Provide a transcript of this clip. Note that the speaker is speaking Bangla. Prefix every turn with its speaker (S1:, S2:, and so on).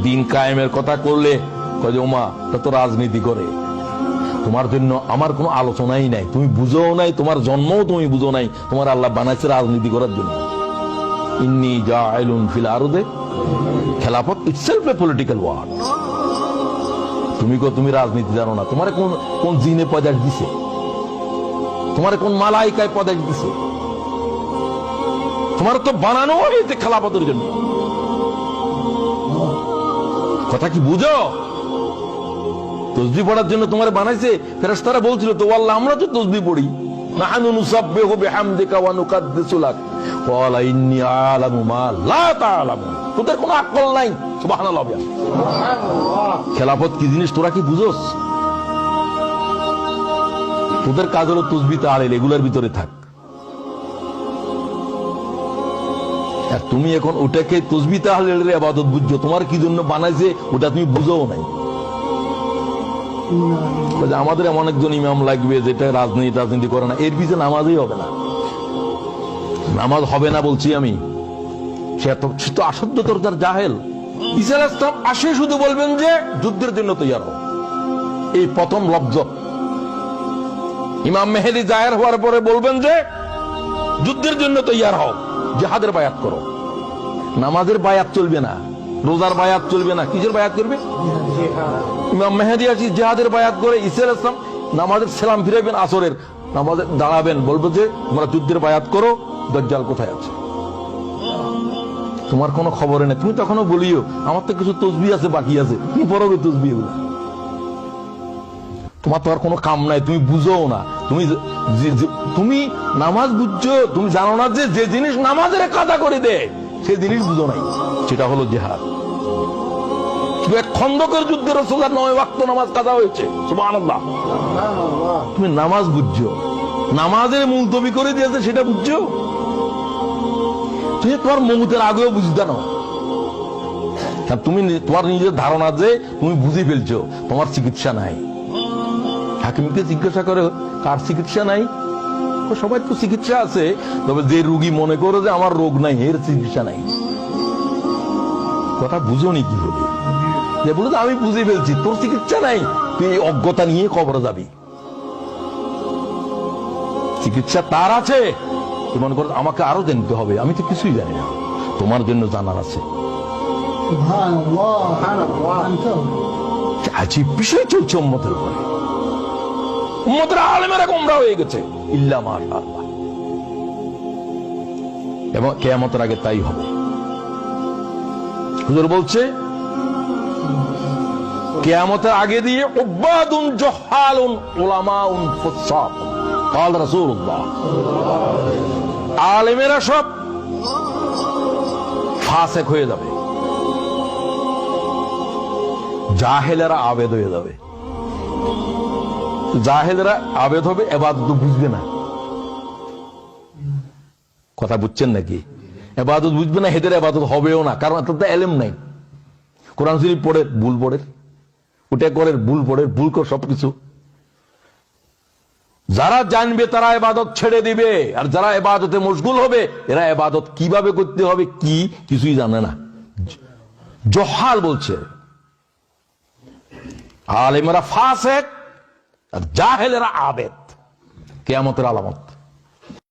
S1: দিন কায়েমের কথা করলে কয় যে ওমা তা তো রাজনীতি করে, তোমার জন্য আমার কোনো আলোচনাই নাই, তুমি বুঝো নাই, তোমার জন্মও তুমি বুঝো নাই, তোমার আল্লাহ বানাইছে রাজনীতি করার জন্য। ইন্নী জাইলুন ফিল আরদে, খেলাফত ইটসেলফ এ পলিটিক্যাল ওয়ার্ড। তুমি রাজনীতি জানো না, তোমার কোন জিনে পদার্থ দিছে, তোমার কোন মালাইকায় পদার্থ দিছে, তোমার তো বানানো হয়েছে খেলাফতের জন্য। কথা কি বুঝো? তসবিহ পড়ার জন্য তোমার বানাইছে। ফেরেশতারা বলছিল তো আল্লাহ আমরা তো তসবিহ পড়ি, নাহনু নুসাব্বিহু বিহামদিকা ওয়া নুকাদ্দিসু লাক, ক্বালা ইন্নী আ'লামু মা লা তা'লামুন। তোদের কোনো আকল নাই। সুবহানাল্লাহ। খেলাফত কি জিনিস তোরা কি বুঝোস? তোদের কাজ হলো তসবিহ তাহলিল, এগুলোর ভিতরে থাক। আর তুমি এখন ওটাকে তসবিহ তাহলিলের ইবাদত বুঝছো, তোমার কি জন্য বানাইছে ওটা তুমি বুঝোও নাই। আমাদের এমন একজন ইমাম লাগবে যেটা রাজনীতি করে না, এর পিছনে নামাজই হবে না। নামাজ হবে না বলছি আমি, সে তো আসাধ্যতর তার জাহেল। ঈসা আলাইহিস সালাম আসে শুধু বলবেন যে যুদ্ধের জন্য তৈয়ার হও, এই প্রথম লফজ। ইমাম মেহেদী জাহের হওয়ার পরে বলবেন যে যুদ্ধের জন্য তৈয়ার হও, জিহাদের বায়াত করো। নামাজের বায়াত চলবে না, রোজার বায়াত চলবে না, কিসের বায়াত করবে? ইমাম মেহেদী আসি জিহাদের বায়াত করে, ঈসা আলাইহিস সালাম নামাজের সালাম ফিরাবেন, আসরের নামাজে দাঁড়াবেন, বলবো যে তোমরা যুদ্ধের বায়াত করো, দাজ্জাল কোথায় আছে? তোমার কোনো খবরে নেই। তুমি তখনও বলিও আমার তো কিছু তসবিহ আছে বাকি আছে, তুমি পড়বে তসবিহ গুলো। তোমার তো আর কোনো কাম নাই, তুমি বুঝোও না। তুমি নামাজ বুঝছো, তুমি জানো না যে যে জিনিস নামাজের কাদা করে দেয় সে জিনিস বুঝো নাই, সেটা হলো জিহাদ। খন্দকের যুদ্ধে রাসূলুল্লাহ 9 ওয়াক্ত নামাজ কাদা হয়েছে। সুবহানাল্লাহ। তুমি নামাজ বুঝছো, নামাজের মুলতবি করে দিয়েছে সেটা বুঝছো? তুমি তোমার মমুতের আগেও বুঝতে না, তুমি তোমার নিজের ধারণা যে তুমি বুঝে ফেলছো তোমার চিকিৎসা নাই। হাকিমকে জিজ্ঞাসা করে কার চিকিৎসা নাই? সবাই তো চিকিৎসা আছে, তবে যে রোগী মনে করে যে আমার রোগ নাই এর চিকিৎসা নাই। কথা বুঝোনি কি হবে? যে বলে আমি বুঝে ফেলছি তোর চিকিৎসা নাই, তুই এই অজ্ঞতা নিয়ে কবরে যাবি। চিকিৎসা তার আছে, তুই মনে করো আমাকে আরো জানতে হবে, আমি তো কিছুই জানি না, তোমার জন্য জানার আছে। আজীব বিষয় চলছে উম্মতের উপরে। উম্মতের আলেমেরা গোমরা হয়ে গেছে, ইল্লা মাশাআল্লাহ। এবং কিয়ামতের আগে তাই হবে। হুজুর বলছে কিয়ামতের আগে দিয়ে উবাদুন জহালুন উলামাউন ফুসাক, قال রাসূলুল্লাহ, আলেমেরা সব ফাসিক হয়ে যাবে, জাহেলেরা আবেদ হয়ে যাবে। জাহেলেরা আবেদ হবে, ইবাদত বুঝবে না। কথা বুঝছেন নাকি? ইবাদত বুঝবে না, হেদের ইবাদত হবেও না, কারণ তাদের ইলম নাই। কোরআন শরীফ পড়ে ভুল পড়ে, ওটা করে ভুল পড়ে, ভুল করে সবকিছু। যারা জানবে তারা ইবাদত ছেড়ে দিবে, আর যারা ইবাদতে মশগুল হবে এরা ইবাদত কিভাবে করতে হবে কি কিছুই জানে না। জহাল বলছে, আলেমেরা ফাসিক আর জাহেলেরা আবেদ, কিয়ামতের আলামত।